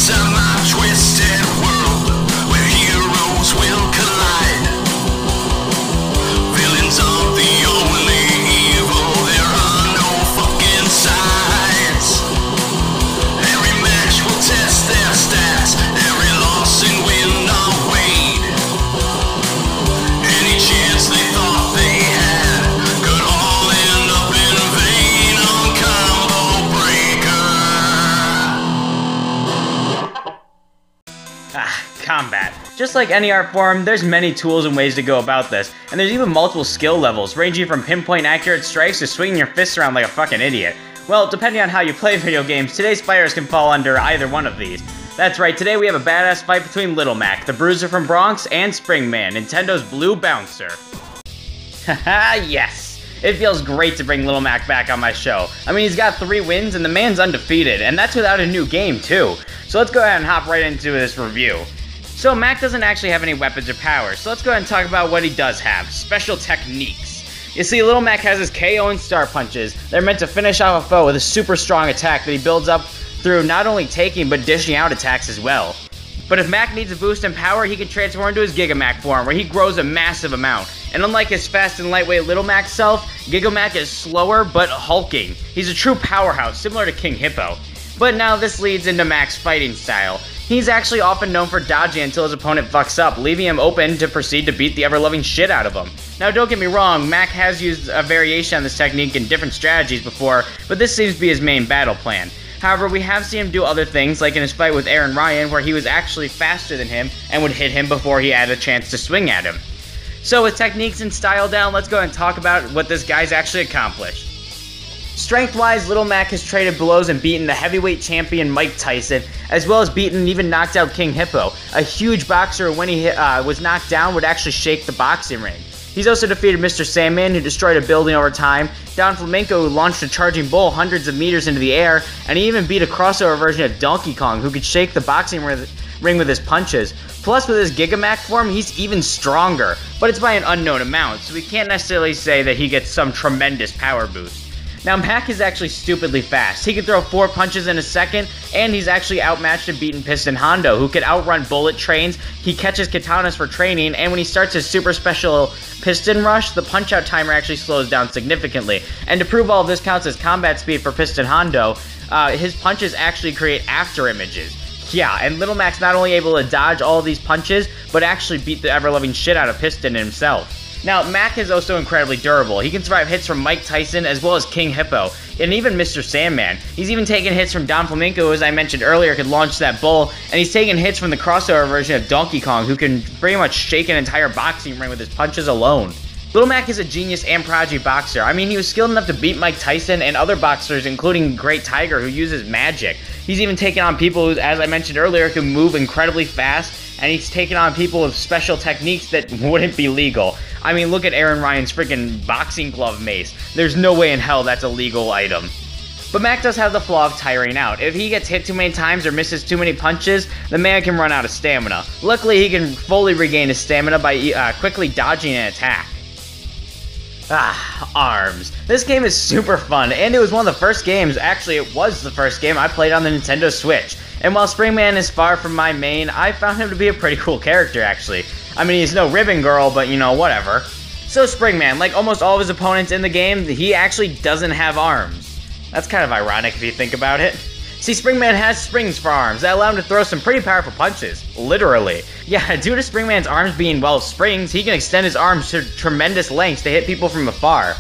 Inside my twisted world, where heroes will collide. Villains aren't the only evil, there are no fucking sides. Every match will test their stats, every loss and win are weighed. Any chance they thought they had could all end up in vain on Combo Breaker. Combat. Just like any art form, there's many tools and ways to go about this, and there's even multiple skill levels, ranging from pinpoint accurate strikes to swinging your fists around like a fucking idiot. Well, depending on how you play video games, today's fighters can fall under either one of these. That's right, today we have a badass fight between Little Mac, the Bruiser from Bronx, and Springman, Nintendo's Blue Bouncer. Haha, yes! It feels great to bring Little Mac back on my show. I mean, he's got 3 wins and the man's undefeated, and that's without a new game too. So let's go ahead and hop right into this review. So Mac doesn't actually have any weapons or powers, so let's go ahead and talk about what he does have, special techniques. You see, Little Mac has his KO and Star Punches. They're meant to finish off a foe with a super strong attack that he builds up through not only taking but dishing out attacks as well. But if Mac needs a boost in power, he can transform into his Giga Mac form, where he grows a massive amount. And unlike his fast and lightweight Little Mac self, Giga Mac is slower but hulking. He's a true powerhouse, similar to King Hippo. But now this leads into Mac's fighting style. He's actually often known for dodging until his opponent fucks up, leaving him open to proceed to beat the ever-loving shit out of him. Now don't get me wrong, Mac has used a variation on this technique in different strategies before, but this seems to be his main battle plan. However, we have seen him do other things, like in his fight with Aaron Ryan, where he was actually faster than him and would hit him before he had a chance to swing at him. So with techniques and style down, let's go ahead and talk about what this guy's actually accomplished. Strength-wise, Little Mac has traded blows and beaten the heavyweight champion Mike Tyson, as well as beaten and even knocked out King Hippo, a huge boxer who when he was knocked down would actually shake the boxing ring. He's also defeated Mr. Sandman, who destroyed a building over time, Don Flamenco, who launched a charging bull hundreds of meters into the air, and he even beat a crossover version of Donkey Kong, who could shake the boxing ring with his punches. Plus, with his Giga Mac form, he's even stronger, but it's by an unknown amount, so we can't necessarily say that he gets some tremendous power boost. Now, Mac is actually stupidly fast. He can throw 4 punches in a second, and he's actually outmatched and beaten Piston Hondo, who can outrun bullet trains. He catches katanas for training, and when he starts his super special Piston Rush, the punch-out timer actually slows down significantly. And to prove all of this counts as combat speed for Piston Hondo, his punches actually create after images. Yeah, and Little Mac's not only able to dodge all of these punches, but actually beat the ever-loving shit out of Piston himself. Now, Mac is also incredibly durable. He can survive hits from Mike Tyson as well as King Hippo, and even Mr. Sandman. He's even taken hits from Don Flamenco, who, as I mentioned earlier, could launch that bull, and he's taken hits from the crossover version of Donkey Kong, who can pretty much shake an entire boxing ring with his punches alone. Little Mac is a genius and prodigy boxer. I mean, he was skilled enough to beat Mike Tyson and other boxers, including Great Tiger, who uses magic. He's even taken on people who, as I mentioned earlier, can move incredibly fast, and he's taken on people with special techniques that wouldn't be legal. I mean, look at Aaron Ryan's freaking boxing glove mace. There's no way in hell that's a legal item. But Mac does have the flaw of tiring out. If he gets hit too many times or misses too many punches, the man can run out of stamina. Luckily, he can fully regain his stamina by quickly dodging an attack. Arms. This game is super fun, and it was one of the first games, actually it was the first game I played on the Nintendo Switch. And while Springman is far from my main, I found him to be a pretty cool character, actually. I mean, he's no Ribbon Girl, but you know, whatever. So Springman, like almost all of his opponents in the game, he actually doesn't have arms. That's kind of ironic if you think about it. See, Springman has springs for arms that allow him to throw some pretty powerful punches, literally. Yeah, due to Springman's arms being, well, springs, he can extend his arms to tremendous lengths to hit people from afar.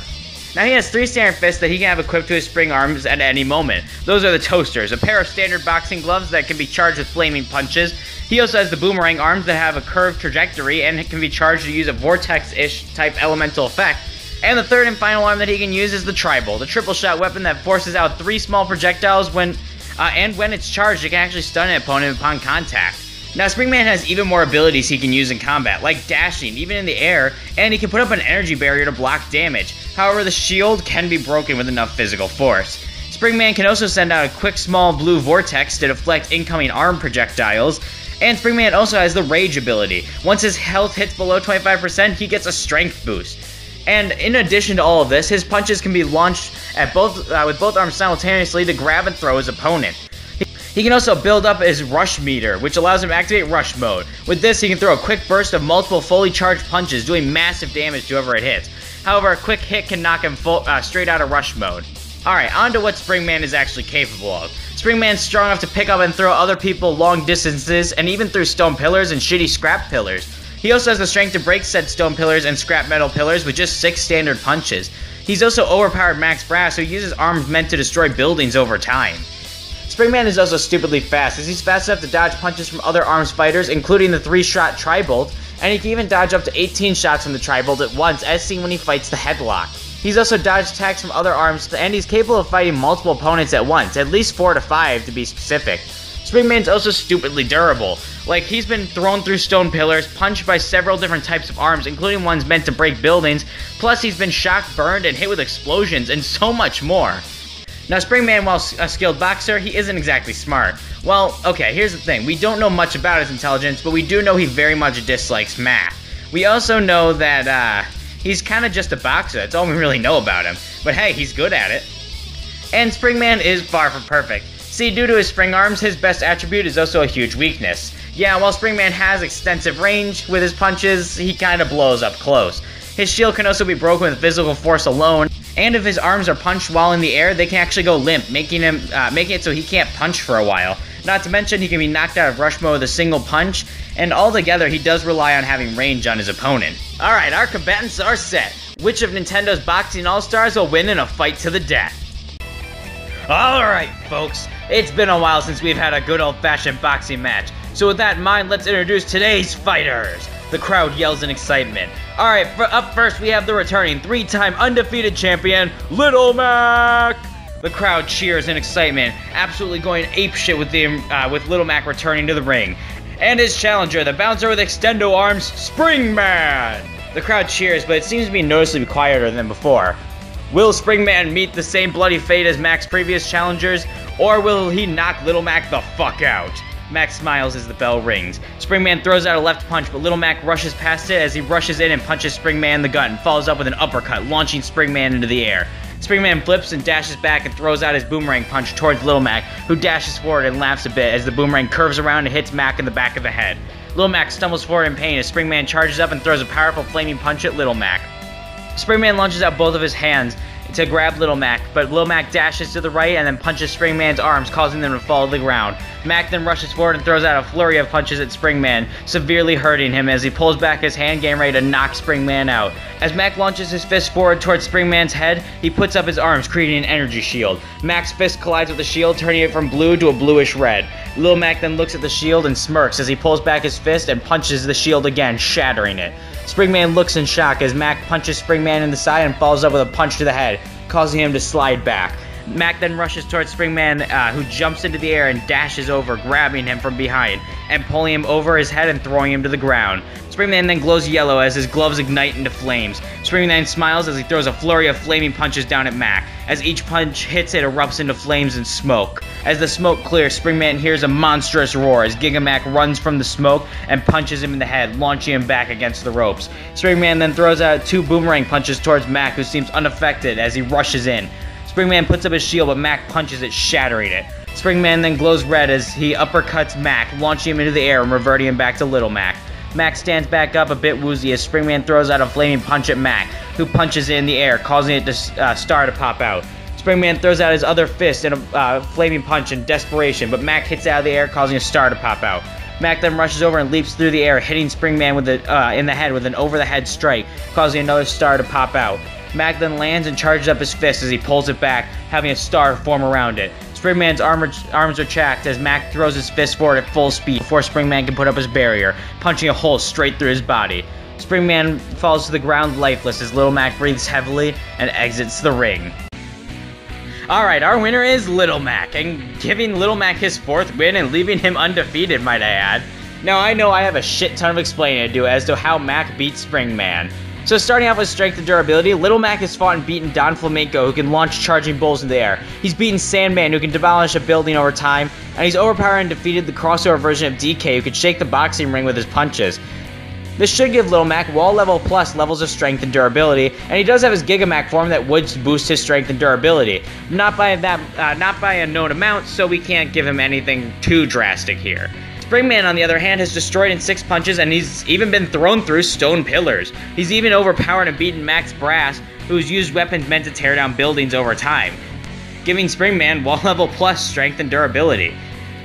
Now he has 3 standard fists that he can have equipped to his spring arms at any moment. Those are the Toasters, a pair of standard boxing gloves that can be charged with flaming punches. He also has the Boomerang arms that have a curved trajectory and can be charged to use a vortex-ish type elemental effect. And the third and final arm that he can use is the Tribal, the triple shot weapon that forces out 3 small projectiles when it's charged, it can actually stun an opponent upon contact. Now, Springman has even more abilities he can use in combat, like dashing, even in the air, and he can put up an energy barrier to block damage. However, the shield can be broken with enough physical force. Springman can also send out a quick small blue vortex to deflect incoming arm projectiles, and Springman also has the Rage ability. Once his health hits below 25%, he gets a strength boost. And in addition to all of this, his punches can be launched at with both arms simultaneously to grab and throw his opponent. He can also build up his rush meter, which allows him to activate rush mode. With this, he can throw a quick burst of multiple fully charged punches, doing massive damage to whoever it hits. However, a quick hit can knock him straight out of rush mode. Alright, on to what Springman is actually capable of. Springman's strong enough to pick up and throw other people long distances, and even through stone pillars and shitty scrap pillars. He also has the strength to break said stone pillars and scrap metal pillars with just 6 standard punches. He's also overpowered Max Brass, who uses arms meant to destroy buildings over time. Springman is also stupidly fast, as he's fast enough to dodge punches from other arms fighters, including the 3-shot Tri-Bolt, and he can even dodge up to 18 shots from the Tri-Bolt at once, as seen when he fights the Headlock. He's also dodged attacks from other arms, and he's capable of fighting multiple opponents at once, at least 4 to 5 to be specific. Springman's also stupidly durable. Like, he's been thrown through stone pillars, punched by several different types of arms, including ones meant to break buildings, plus he's been shocked, burned, and hit with explosions, and so much more. Now, Springman, while a skilled boxer, he isn't exactly smart. Well, okay, here's the thing. We don't know much about his intelligence, but we do know he very much dislikes math. We also know that, he's kind of just a boxer. That's all we really know about him. But hey, he's good at it. And Springman is far from perfect. See, due to his spring arms, his best attribute is also a huge weakness. Yeah, while Springman has extensive range with his punches, he kind of blows up close. His shield can also be broken with physical force alone, and if his arms are punched while in the air, they can actually go limp, making it so he can't punch for a while. Not to mention, he can be knocked out of rush mode with a single punch, and altogether, he does rely on having range on his opponent. Alright, our combatants are set. Which of Nintendo's boxing all-stars will win in a fight to the death? Alright, folks, it's been a while since we've had a good old-fashioned boxing match. So with that in mind, let's introduce today's fighters. The crowd yells in excitement. Alright, up first we have the returning 3-time undefeated champion, Little Mac! The crowd cheers in excitement, absolutely going apeshit with Little Mac returning to the ring. And his challenger, the bouncer with extendo arms, Springman! The crowd cheers, but it seems to be noticeably quieter than before. Will Springman meet the same bloody fate as Mac's previous challengers, or will he knock Little Mac the fuck out? Mac smiles as the bell rings. Springman throws out a left punch, but Little Mac rushes past it as he rushes in and punches Springman in the gut and follows up with an uppercut, launching Springman into the air. Springman flips and dashes back and throws out his boomerang punch towards Little Mac, who dashes forward and laughs a bit as the boomerang curves around and hits Mac in the back of the head. Little Mac stumbles forward in pain as Springman charges up and throws a powerful flaming punch at Little Mac. Springman launches out both of his hands to grab Little Mac, but Little Mac dashes to the right and then punches Springman's arms, causing them to fall to the ground. Mac then rushes forward and throws out a flurry of punches at Springman, severely hurting him as he pulls back his hand, getting ready to knock Springman out. As Mac launches his fist forward towards Springman's head, he puts up his arms, creating an energy shield. Mac's fist collides with the shield, turning it from blue to a bluish red. Little Mac then looks at the shield and smirks as he pulls back his fist and punches the shield again, shattering it. Springman looks in shock as Mac punches Springman in the side and follows up with a punch to the head, causing him to slide back. Mac then rushes towards Springman, who jumps into the air and dashes over, grabbing him from behind, and pulling him over his head and throwing him to the ground. Springman then glows yellow as his gloves ignite into flames. Springman smiles as he throws a flurry of flaming punches down at Mac. As each punch hits, it erupts into flames and smoke. As the smoke clears, Springman hears a monstrous roar as Giga Mac runs from the smoke and punches him in the head, launching him back against the ropes. Springman then throws out 2 boomerang punches towards Mac, who seems unaffected as he rushes in. Springman puts up his shield, but Mac punches it, shattering it. Springman then glows red as he uppercuts Mac, launching him into the air and reverting him back to Little Mac. Mac stands back up a bit woozy as Springman throws out a flaming punch at Mac, who punches it in the air, causing it to start to pop out. Springman throws out his other fist in a flaming punch in desperation, but Mac hits it out of the air, causing a star to pop out. Mac then rushes over and leaps through the air, hitting Springman in the head with an over-the-head strike, causing another star to pop out. Mac then lands and charges up his fist as he pulls it back, having a star form around it. Springman's arms are chacked as Mac throws his fist forward at full speed before Springman can put up his barrier, punching a hole straight through his body. Springman falls to the ground lifeless as Little Mac breathes heavily and exits the ring. Alright, our winner is Little Mac, and giving Little Mac his 4th win and leaving him undefeated, might I add. Now, I know I have a shit ton of explaining to do as to how Mac beat Springman. So starting off with strength and durability, Little Mac has fought and beaten Don Flamenco, who can launch charging bulls in the air. He's beaten Sandman, who can demolish a building over time, and he's overpowered and defeated the crossover version of DK, who could shake the boxing ring with his punches. This should give Little Mac wall level plus levels of strength and durability, and he does have his Gigamac form that would boost his strength and durability. Not by a known amount, so we can't give him anything too drastic here. Springman, on the other hand, has destroyed in 6 punches, and he's even been thrown through stone pillars. He's even overpowered and beaten Max Brass, who's used weapons meant to tear down buildings over time, giving Springman wall level plus strength and durability.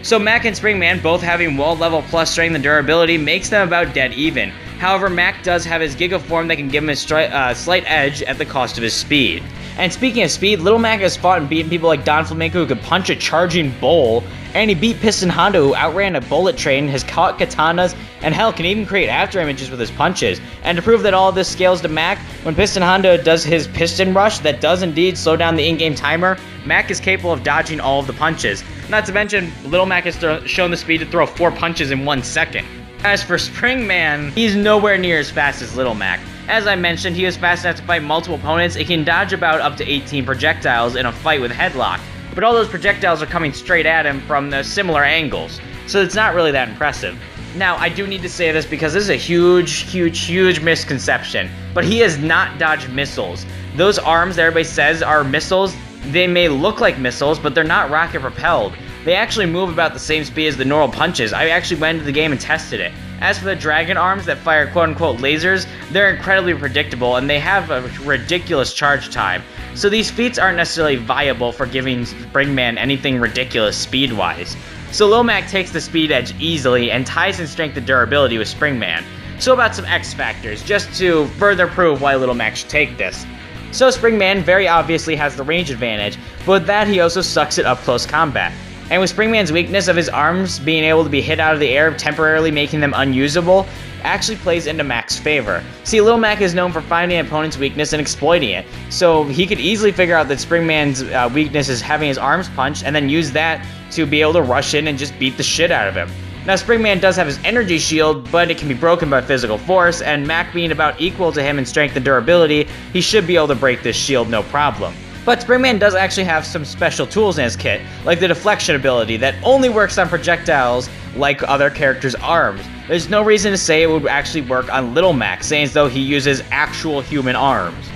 So Mac and Springman both having wall level plus strength and durability makes them about dead even. However, Mac does have his Giga form that can give him a slight edge at the cost of his speed. And speaking of speed, Little Mac has fought and beaten people like Don Flamenco, who could punch a charging bull, and he beat Piston Honda, who outran a bullet train, has caught katanas, and hell, can even create after images with his punches. And to prove that all of this scales to Mac, when Piston Honda does his piston rush that does indeed slow down the in-game timer, Mac is capable of dodging all of the punches. Not to mention, Little Mac has shown the speed to throw 4 punches in 1 second. As for Springman, he's nowhere near as fast as Little Mac. As I mentioned, he is fast enough to fight multiple opponents. It can dodge about up to 18 projectiles in a fight with headlock, but all those projectiles are coming straight at him from the similar angles, so it's not really that impressive. Now, I do need to say this because this is a huge misconception, but he has not dodged missiles. Those arms that everybody says are missiles, they may look like missiles, but they're not rocket propelled. They actually move about the same speed as the normal punches. I actually went into the game and tested it. As for the dragon arms that fire quote-unquote lasers, they're incredibly predictable and they have a ridiculous charge time. So these feats aren't necessarily viable for giving Springman anything ridiculous speed-wise. So Lil Mac takes the speed edge easily and ties in strength and durability with Springman. So about some X factors, just to further prove why Little Mac should take this. So Springman very obviously has the range advantage, but with that he also sucks at up-close combat. And with Springman's weakness of his arms being able to be hit out of the air, temporarily making them unusable, actually plays into Mac's favor. See, Lil Mac is known for finding an opponent's weakness and exploiting it, so he could easily figure out that Springman's weakness is having his arms punched, and then use that to be able to rush in and just beat the shit out of him. Now, Springman does have his energy shield, but it can be broken by physical force, and Mac being about equal to him in strength and durability, he should be able to break this shield no problem. But Springman does actually have some special tools in his kit, like the deflection ability that only works on projectiles like other characters' arms. There's no reason to say it would actually work on Little Mac, saying as though he uses actual human arms.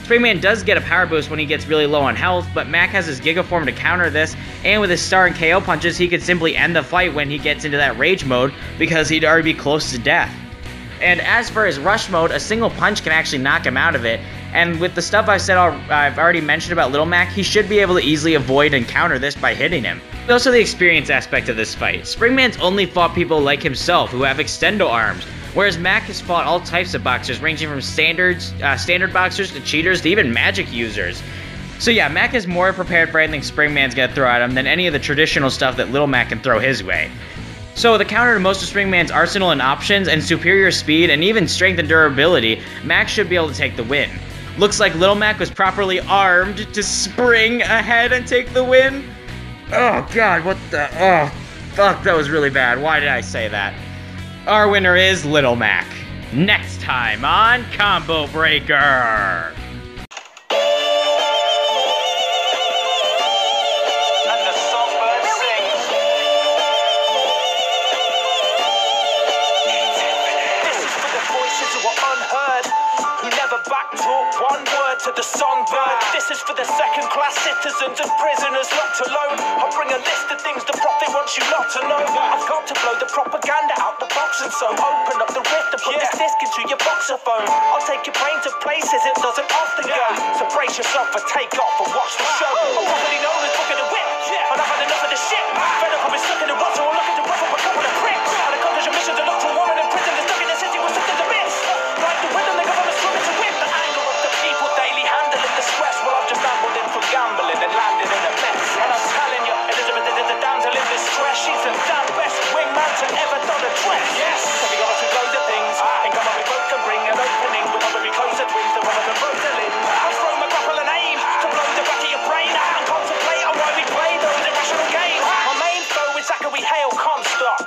Springman does get a power boost when he gets really low on health, but Mac has his Giga form to counter this, and with his star and KO punches, he could simply end the fight when he gets into that rage mode because he'd already be close to death. And as for his rush mode, a single punch can actually knock him out of it, and with the stuff I've already mentioned about Little Mac, he should be able to easily avoid and counter this by hitting him. Also the experience aspect of this fight. Springman's only fought people like himself who have extendo arms, whereas Mac has fought all types of boxers, ranging from standard boxers to cheaters to even magic users. So yeah, Mac is more prepared for anything Springman's gonna throw at him than any of the traditional stuff that Little Mac can throw his way. So the counter to most of Springman's arsenal and options and superior speed and even strength and durability, Mac should be able to take the win. Looks like Little Mac was properly armed to spring ahead and take the win. Oh god, what the, oh, fuck, that was really bad. Why did I say that? Our winner is Little Mac. Next time on Combo Breaker. One word to the songbird. This is for the second-class citizens and prisoners locked alone. I'll bring a list of things the prophet wants you not to know. I've got to blow the propaganda out the box, and so open up the rift and put this disc into your boxophone. I'll take your brain to places it doesn't often go. So brace yourself for takeoff and watch the show. I'm probably known as booking a whip, and I've had enough of this shit. Fed up, I've been stuck in the rut, so I'm looking to rough up a couple of pricks. And accomplish a mission to lock to a woman in prison. They're stuck in the city with something to miss. Like the rhythm, they got on a strumming to whip. The anger of the people daily handling the stress. Well, I've just ambled in from gambling and landed in a mess. And I'm telling you, Elizabeth is a damsel in distress. She's the damn best wingman to ever done a dress. Yes, to be honest with loads of things. In common we both can bring an opening. We're probably closer twins than Robert and Rosalind. I'll throw my grapple and aim to blow the back of your brain out and contemplate on why we play those irrational games. My main foe is Zachary Hale, can't stop.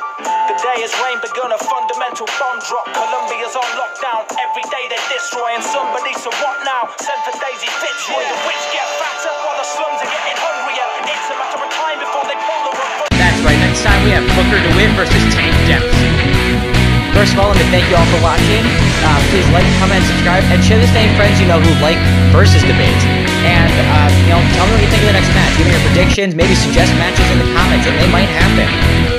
The day has rain begun, a fundamental bomb drop. Colombia's on lockdown, every day they're destroying somebody, so what now? Send for Daisy Fitzroy. The rich get fatter while the slums are getting hungrier. It's a matter of time before they pull the rug. That's right, next time we have Booker DeWitt versus Tank Dempsey. First of all, in the thank you all for watching. Please like, comment, subscribe, and share this to any friends you know who like versus debates. And, tell me what you think of the next match. Give me your predictions, maybe suggest matches in the comments, and they might happen.